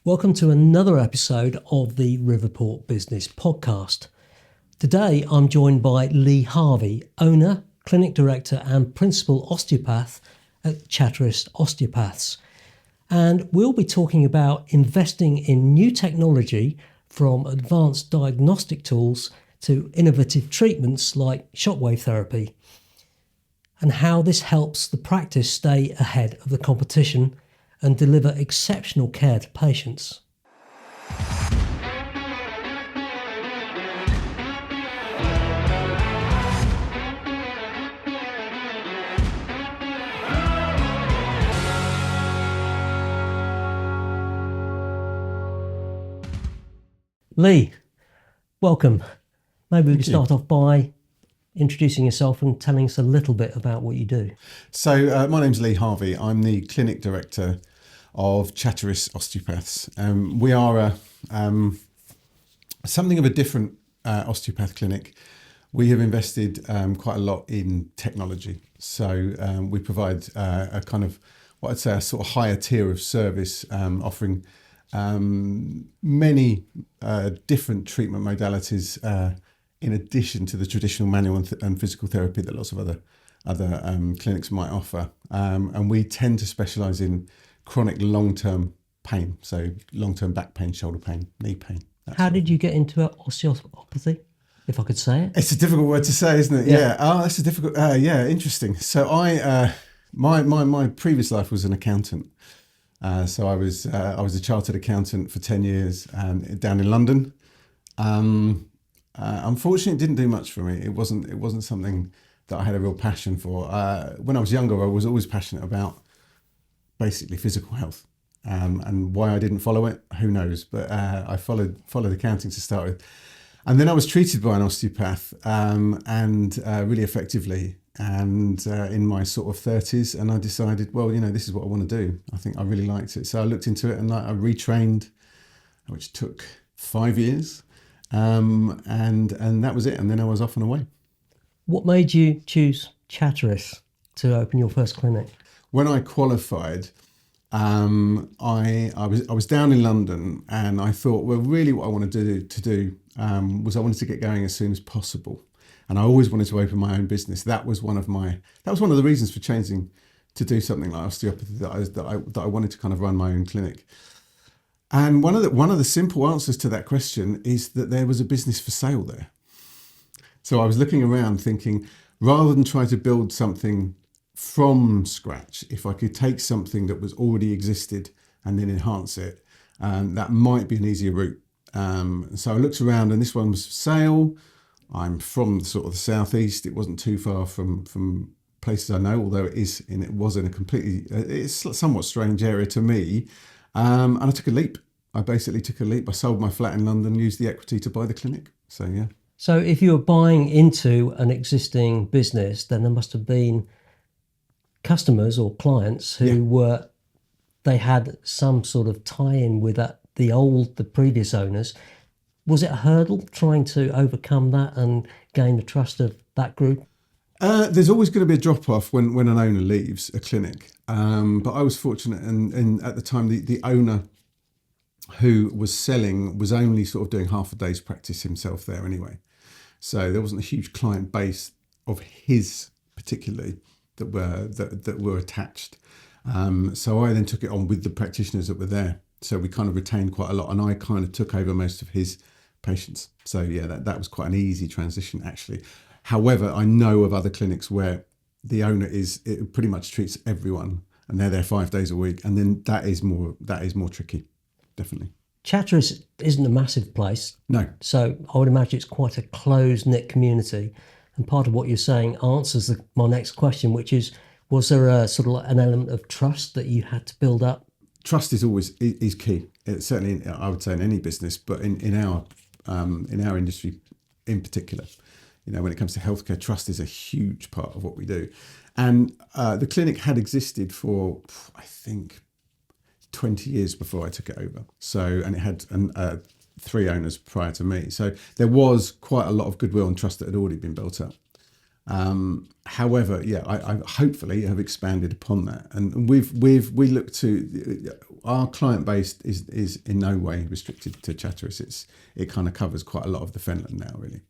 Welcome to another episode of the Riverport Business Podcast. Today I'm joined by Lee Harvey, owner, clinic director and principal osteopath at Chatteris Osteopaths. And we'll be talking about investing in new technology, from advanced diagnostic tools to innovative treatments like shockwave therapy, and how this helps the practice stay ahead of the competition and deliver exceptional care to patients. Lee, welcome. Maybe we can start off by introducing yourself and telling us a little bit about what you do. So my name's Lee Harvey. I'm the clinic director of Chatteris Osteopaths. We are something of a different osteopath clinic. We have invested quite a lot in technology. So we provide a kind of, what I'd say, a sort of higher tier of service, offering many different treatment modalities in addition to the traditional manual and physical therapy that lots of other clinics might offer. And we tend to specialise in chronic long-term pain, so long-term back pain, shoulder pain, knee pain. How did you get into osteopathy, if I could say it? It's a difficult word to say, isn't it? Yeah. Oh, that's a difficult. Interesting. So my previous life was an accountant. So I was a chartered accountant for 10 years down in London. Unfortunately, it didn't do much for me. It wasn't something that I had a real passion for. When I was younger, I was always passionate about basically physical health, and why I didn't follow it, who knows? But I followed accounting to start with, and then I was treated by an osteopath, and really effectively. And in my sort of 30s, and I decided, well, this is what I want to do. I think I really liked it, so I looked into it and I retrained, which took 5 years. And that was it. And then I was off and away. What made you choose Chatteris to open your first clinic? When I qualified, I was down in London, and I thought, well, really what I wanted to do was I wanted to get going as soon as possible. And I always wanted to open my own business. That was one of the reasons for changing to do something like osteopathy, that I wanted to kind of run my own clinic. And one of the simple answers to that question is that there was a business for sale there. So I was looking around thinking, rather than try to build something from scratch, if I could take something that was already existed and then enhance it, that might be an easier route. So I looked around, and this one was for sale. I'm from sort of the southeast. It wasn't too far from places I know, although it's a somewhat strange area to me. And I took a leap. I basically took a leap. I sold my flat in London, used the equity to buy the clinic. So, yeah. So if you were buying into an existing business, then there must have been customers or clients who they had some sort of tie-in with the previous owners. Was it a hurdle trying to overcome that and gain the trust of that group? There's always going to be a drop-off when an owner leaves a clinic. But I was fortunate, and at the time, the owner who was selling was only sort of doing half a day's practice himself there anyway. So there wasn't a huge client base of his particularly that were attached. So I then took it on with the practitioners that were there. So we kind of retained quite a lot, and I kind of took over most of his patients. So yeah, that was quite an easy transition actually. However, I know of other clinics where the owner it pretty much treats everyone, and they're there 5 days a week, and then that is more tricky, definitely. Chatteris isn't a massive place. No. So I would imagine it's quite a close-knit community. And part of what you're saying answers my next question, which is, was there a sort of an element of trust that you had to build up? Trust is key. It's certainly, I would say, in any business, but in our industry in particular. When it comes to healthcare, trust is a huge part of what we do. And the clinic had existed for, I think, 20 years before I took it over. So, and it had 3 owners prior to me. So there was quite a lot of goodwill and trust that had already been built up. However, yeah, I hopefully have expanded upon that, and we look to our client base is in no way restricted to Chatteris. It kind of covers quite a lot of the Fenland now, really.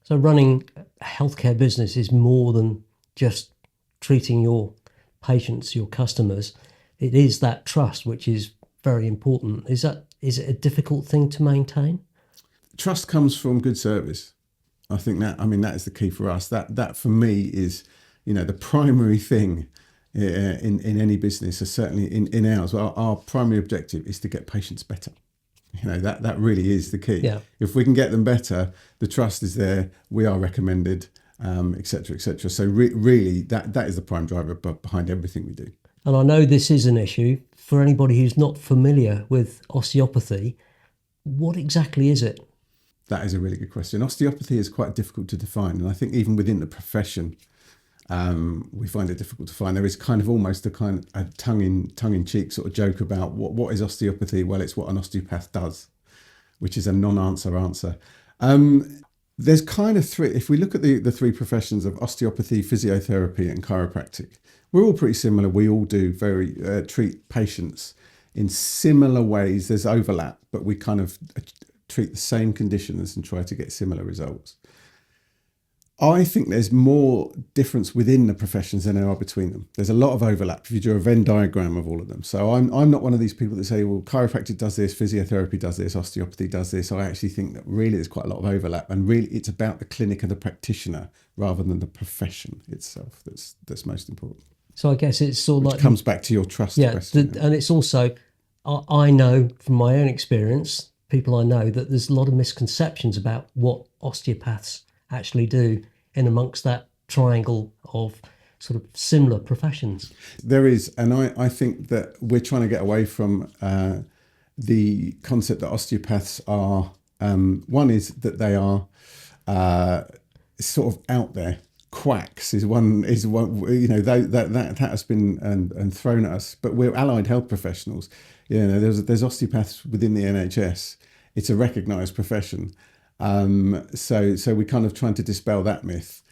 So running a healthcare business is more than just treating your patients, your customers. It is that trust, which is very important. Is it a difficult thing to maintain? Trust comes from good service. I think that is the key for us. That for me is, the primary thing in any business, or certainly in ours. Our primary objective is to get patients better. That really is the key. Yeah. If we can get them better, the trust is there. We are recommended, etc., etc. So really, that is the prime driver behind everything we do. And I know this is an issue for anybody who's not familiar with osteopathy. What exactly is it? That is a really good question. Osteopathy is quite difficult to define, and I think even within the profession, we find it difficult to find. There is kind of almost a tongue in cheek sort of joke about what is osteopathy. Well, it's what an osteopath does, which is a non-answer answer. There's kind of three. If we look at the three professions of osteopathy, physiotherapy, and chiropractic, we're all pretty similar. We all do treat patients in similar ways. There's overlap, but we kind of treat the same conditions and try to get similar results. I think there's more difference within the professions than there are between them. There's a lot of overlap if you do a Venn diagram of all of them. So I'm not one of these people that say, well, chiropractic does this, physiotherapy does this, osteopathy does this. I actually think that really there's quite a lot of overlap, and really it's about the clinic and the practitioner rather than the profession itself that's most important. So I guess it's sort of like... comes back to your trust question. And it's also, I know from my own experience, people I know, that there's a lot of misconceptions about what osteopaths actually do in amongst that triangle of sort of similar professions. There is, and I think that we're trying to get away from the concept that osteopaths are, one is that they are sort of out there. Quacks is one, that has been and thrown at us, but we're allied health professionals. There's osteopaths within the NHS. It's a recognised profession. So we're kind of trying to dispel that myth.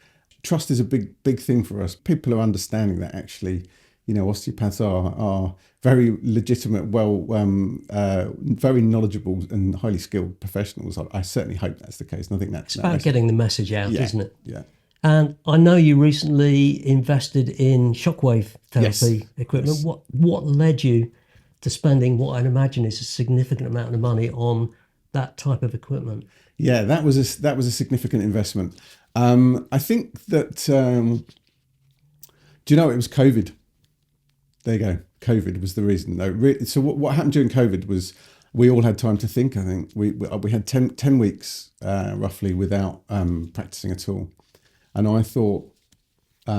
Trust is a big thing for us. People are understanding that actually, osteopaths are very legitimate, very knowledgeable and highly skilled professionals. I certainly hope that's the case. And I think it's about getting the message out, isn't it? Yeah. And I know you recently invested in shockwave therapy equipment. Yes. What led you to spending what I'd imagine is a significant amount of money on that type of equipment? Yeah, that was a significant investment. I think that it was COVID. There you go. COVID was the reason. No, so what happened during COVID was we all had time to think. I think we had 10 weeks roughly without practicing at all, and I thought, what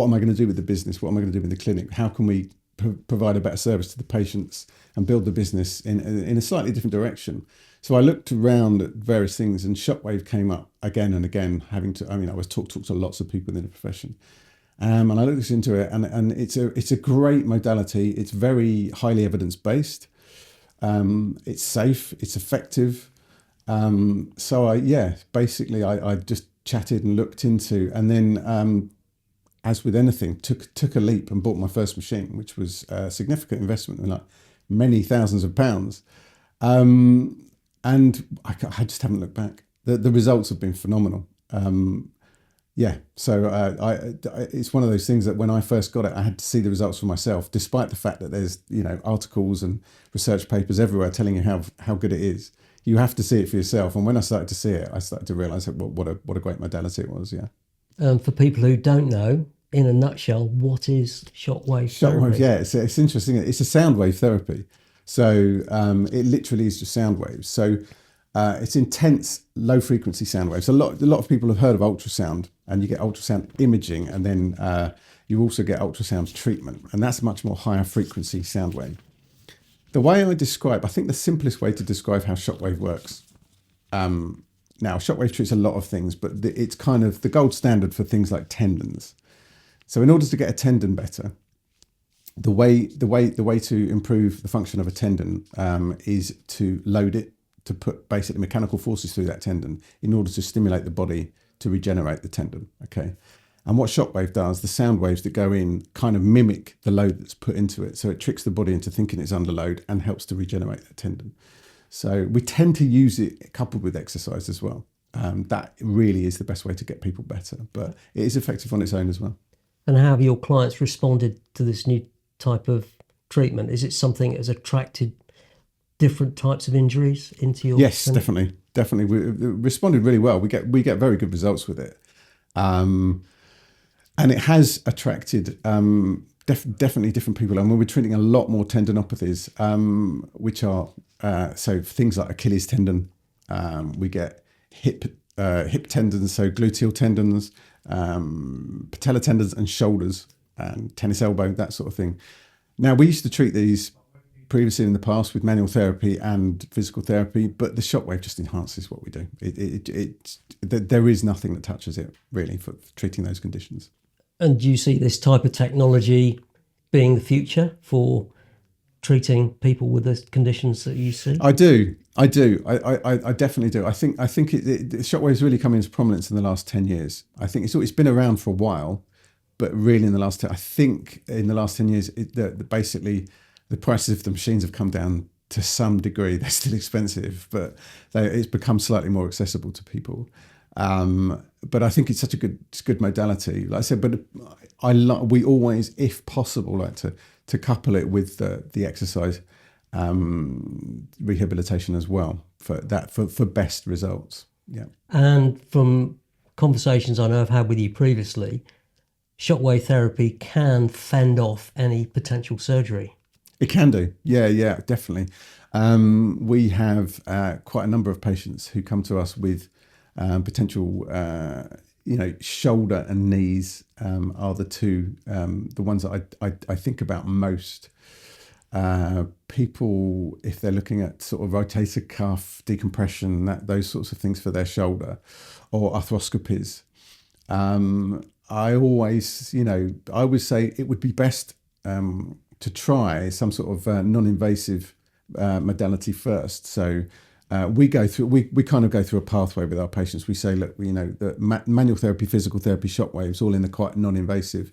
am I going to do with the business? What am I going to do with the clinic? How can we provide a better service to the patients and build the business in a slightly different direction? So I looked around at various things, and shockwave came up again and again. I was talked to lots of people in the profession, and I looked into it, and it's a great modality. It's very highly evidence based. It's safe. It's effective. So I just chatted and looked into, and then as with anything, took a leap and bought my first machine, which was a significant investment, like many thousands of pounds. And I just haven't looked back. The results have been phenomenal. So it's one of those things that when I first got it, I had to see the results for myself, despite the fact that there's articles and research papers everywhere telling you how good it is. You have to see it for yourself. And when I started to see it, I started to realise what a great modality it was. Yeah. For people who don't know, in a nutshell, what is shockwave therapy? Shockwave, yeah, it's interesting. It's a sound wave therapy. So it literally is just sound waves. So it's intense, low frequency sound waves. A lot of people have heard of ultrasound, and you get ultrasound imaging, and then you also get ultrasound treatment, and that's much more higher frequency sound wave. The way I think the simplest way to describe how shockwave works. Now, shockwave treats a lot of things, but it's kind of the gold standard for things like tendons. So in order to get a tendon better, the way to improve the function of a tendon is to load it, to put basically mechanical forces through that tendon in order to stimulate the body to regenerate the tendon. Okay, And what shockwave does, the sound waves that go in kind of mimic the load that's put into it. So it tricks the body into thinking it's under load and helps to regenerate that tendon. So we tend to use it coupled with exercise as well. That really is the best way to get people better, but it is effective on its own as well. And how have your clients responded to this new type of treatment? Is it something that has attracted different types of injuries into your Yes, clinic? definitely. We responded really well. We get very good results with it, and it has attracted definitely different people. And we're treating a lot more tendinopathies, which are so things like Achilles tendon. We get hip tendons, so gluteal tendons, patella tendons, and shoulders, and tennis elbow, that sort of thing. Now, we used to treat these previously in the past with manual therapy and physical therapy, but the shockwave just enhances what we do. There is nothing that touches it really for treating those conditions. And do you see this type of technology being the future for treating people with the conditions that you see? I do. I definitely do. I think shockwave's really come into prominence in the last 10 years. I think it's been around for a while, but really in the last 10 years, basically the prices of the machines have come down to some degree. They're still expensive, but it's become slightly more accessible to people. But I think it's such a good modality. Like I said, but we always, if possible, like to couple it with the exercise rehabilitation as well for best results. Yeah. And from conversations I know I've had with you previously, shockwave therapy can fend off any potential surgery. It can do. Yeah, definitely. We have quite a number of patients who come to us with potential, shoulder and knees are the two, the ones that I think about most. People, if they're looking at sort of rotator cuff decompression, those sorts of things for their shoulder, or arthroscopies. I always say it would be best to try some sort of non-invasive modality first. So we kind of go through a pathway with our patients. We say, look, the manual therapy, physical therapy, shockwaves, all in the quite non-invasive.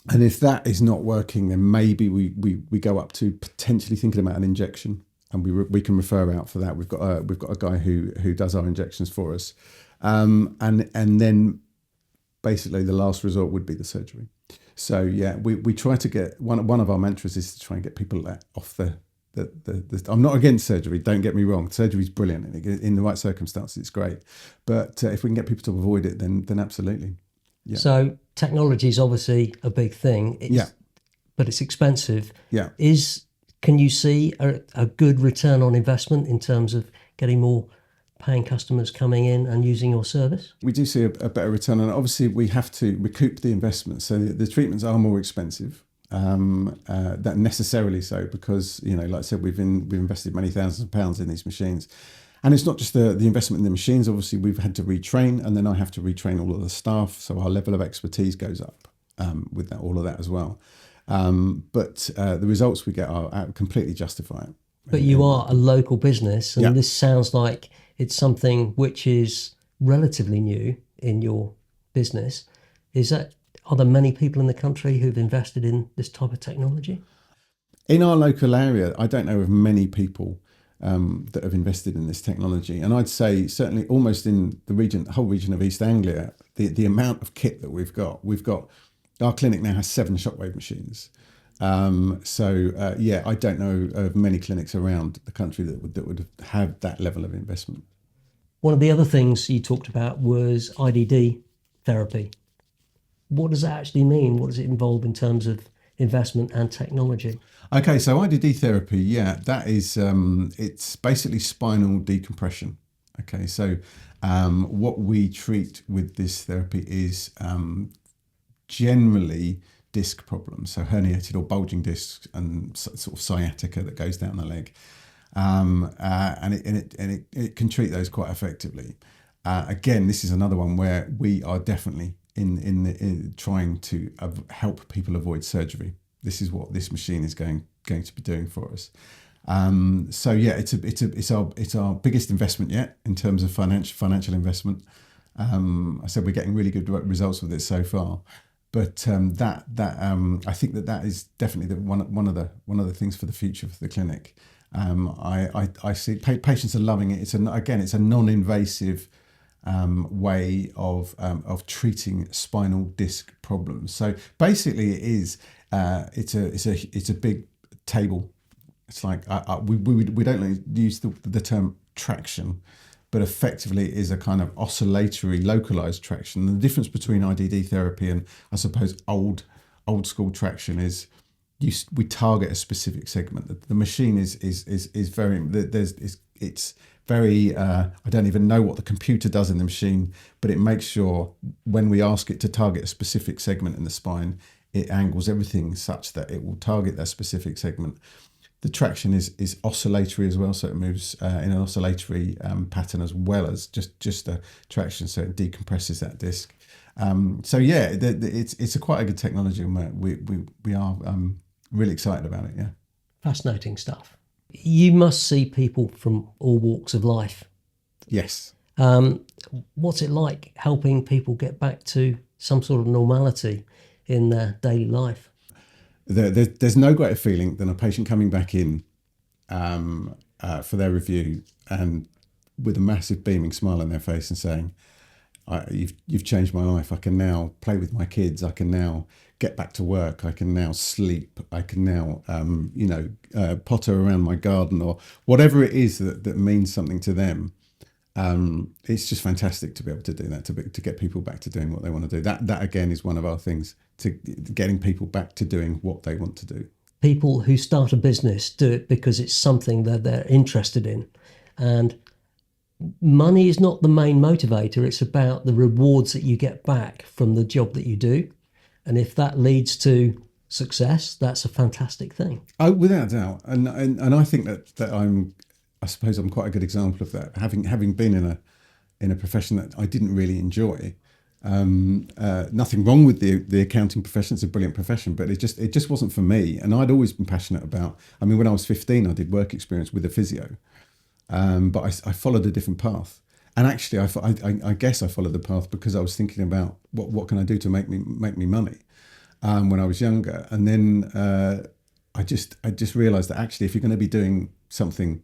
And if that is not working, then maybe we go up to potentially thinking about an injection, and we can refer out for that. We've got a guy who does our injections for us, and then basically the last resort would be the surgery. So yeah, we try to get one of our mantras is to try and get people off the. I'm not against surgery. Don't get me wrong. Surgery is brilliant in the right circumstances. It's great, but if we can get people to avoid it, then absolutely. Yeah. So technology is obviously a big thing. But it's expensive. Yeah. Can you see a good return on investment in terms of getting more paying customers coming in and using your service? We do see a better return, and obviously we have to recoup the investment. So the treatments are more expensive. That necessarily so, because like I said, we've invested many thousands of pounds in these machines. And it's not just the investment in the machines. Obviously, we've had to retrain, and then I have to retrain all of the staff. So our level of expertise goes up with all of that as well. But the results we get are completely justified. But you are a local business, and this sounds like it's something which is relatively new in your business. Are there many people in the country who've invested in this type of technology? In our local area, I don't know of many people that have invested in this technology, and I'd say certainly almost in the whole region of East Anglia, the amount of kit that we've got our clinic now has 7 shockwave machines. I don't know of many clinics around the country that would have that level of investment. One of the other things you talked about was IDD therapy. What does that actually mean? What does it involve in terms of investment and technology? Okay, so IDD therapy, that is, it's basically spinal decompression. Okay, so what we treat with this therapy is generally disc problems, so herniated or bulging discs and sort of sciatica that goes down the leg, and it can treat those quite effectively. Again, this is another one where we are definitely in trying to help people avoid surgery. This is what this machine is going to be doing for us. It's our biggest investment yet in terms of financial investment. I said we're getting really good results with it so far. But I think that is definitely one of the things for the future for the clinic. I see patients are loving it. It's a non-invasive way of treating spinal disc problems. So basically, it's a big table. It's like we don't use the term traction, but effectively it is a kind of oscillatory, localized traction. And the difference between IDD therapy and, I suppose, old school traction is we target a specific segment. The machine is very it's very I don't even know what the computer does in the machine, but it makes sure when we ask it to target a specific segment in the spine, it angles everything such that it will target that specific segment. The traction is oscillatory as well, so it moves in an oscillatory pattern as well as just a traction, so it decompresses that disc. So yeah, it's quite a good technology, and we are really excited about it. Yeah, Fascinating stuff. You must see people from all walks of life. Yes. What's it like helping people get back to some sort of normality in their daily life? There's no greater feeling than a patient coming back in for their review and with a massive beaming smile on their face and saying, you've changed my life. I can now play with my kids. I can now get back to work. I can now sleep. I can now, potter around my garden, or whatever it is that means something to them. It's just fantastic to be able to do that, to get people back to doing what they want to do. That again is one of our things, to getting people back to doing what they want to do. People who start a business do it because it's something that they're interested in, and money is not the main motivator. It's about the rewards that you get back from the job that you do, and if that leads to success, that's a fantastic thing. Oh, without doubt, and I think that I suppose I'm quite a good example of that. Having been in a profession that I didn't really enjoy. Nothing wrong with the accounting profession; it's a brilliant profession, but it just wasn't for me. And I'd always been passionate about. I mean, when I was 15, I did work experience with a physio, but I followed a different path. And actually, I guess I followed the path because I was thinking about what can I do to make me money when I was younger. And then I just realised that actually, if you're going to be doing something,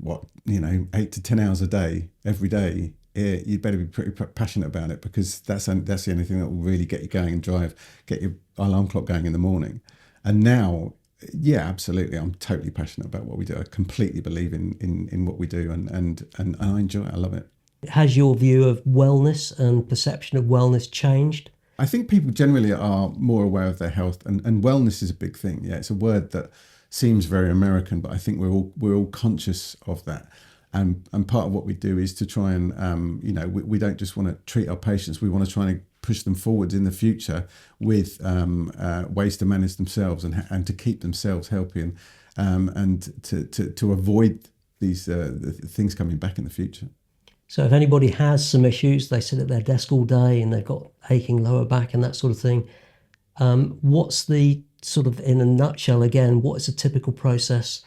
8 to 10 hours a day, every day, you'd better be pretty passionate about it, because that's the only thing that will really get you going and get your alarm clock going in the morning. And now, yeah, absolutely, I'm totally passionate about what we do. I completely believe in what we do, and I enjoy it. I love it. Has your view of wellness and perception of wellness changed? I think people generally are more aware of their health, and wellness is a big thing. Yeah, it's a word that seems very American, but I think we're all conscious of that. And part of what we do is to try and, we don't just want to treat our patients. We want to try and push them forward in the future with ways to manage themselves and to keep themselves healthy and to avoid these things coming back in the future. So if anybody has some issues, they sit at their desk all day and they've got aching lower back and that sort of thing, what's the sort of, in a nutshell again, what is a typical process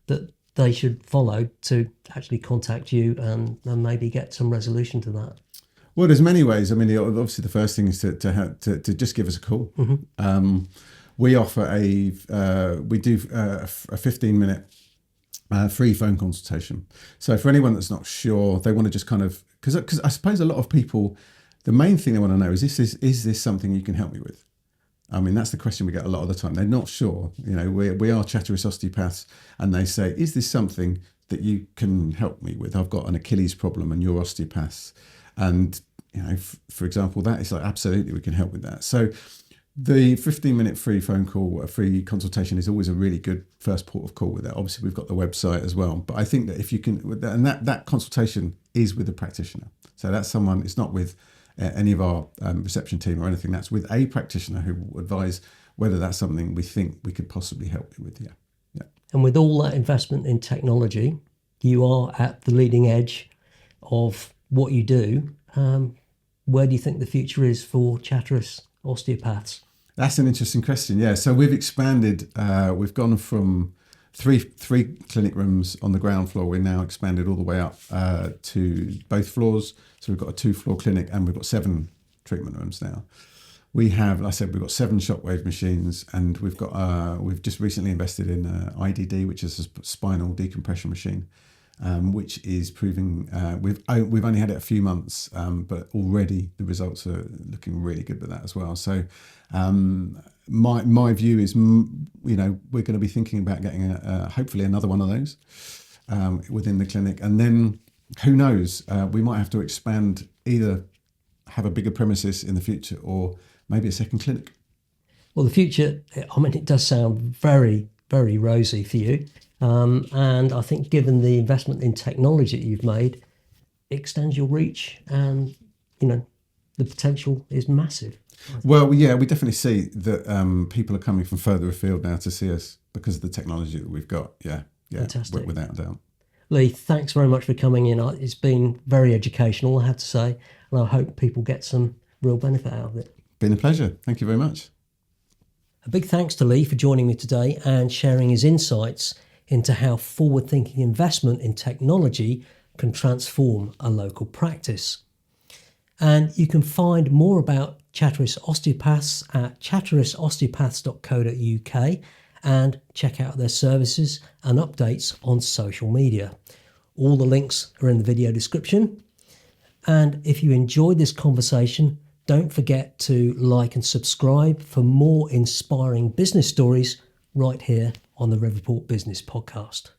that they should follow to actually contact you and maybe get some resolution to that? Well, there's many ways. I mean, obviously the first thing is to just give us a call. Mm-hmm. We offer a 15-minute free phone consultation. So for anyone that's not sure, they want to just kind of, because I suppose a lot of people, the main thing they want to know is this something you can help me with? I mean, that's the question we get a lot of the time. They're not sure. We are Chatteris Osteopaths, and they say, is this something that you can help me with? I've got an Achilles problem and you're osteopaths. And, for example, that is like, absolutely, we can help with that. So the 15-minute free phone call, a free consultation is always a really good first port of call with that. Obviously, we've got the website as well. But I think that if you can, and that consultation is with a practitioner. So that's someone, it's not with any of our reception team or anything. That's with a practitioner who will advise whether that's something we think we could possibly help you with. Yeah. And with all that investment in technology, you are at the leading edge of what you do. Where do you think the future is for Chatteris Osteopaths? That's an interesting question. Yeah. So we've expanded. We've gone from three clinic rooms on the ground floor. We're now expanded all the way up to both floors. So we've got a 2-floor clinic, and we've got 7 treatment rooms now. We have, like I said, we've got 7 shockwave machines, and we've just recently invested in IDD, which is a spinal decompression machine, which is proving, we've only had it a few months, but already the results are looking really good with that as well. So my view is, we're going to be thinking about getting hopefully another one of those within the clinic, and then who knows, we might have to expand, either have a bigger premises in the future, or maybe a second clinic. Well, the future, it does sound very, very rosy for you. And I think given the investment in technology that you've made, it extends your reach, and, the potential is massive. Well, yeah, we definitely see that people are coming from further afield now to see us because of the technology that we've got. Yeah, Fantastic. Without a doubt. Lee, thanks very much for coming in. It's been very educational, I have to say, and I hope people get some real benefit out of it. Been a pleasure. Thank you very much. A big thanks to Lee for joining me today and sharing his insights into how forward-thinking investment in technology can transform a local practice. And you can find more about Chatteris Osteopaths at chatterisosteopaths.co.uk and check out their services and updates on social media. All the links are in the video description. And if you enjoyed this conversation, don't forget to like and subscribe for more inspiring business stories right here on the Riverport Business Podcast.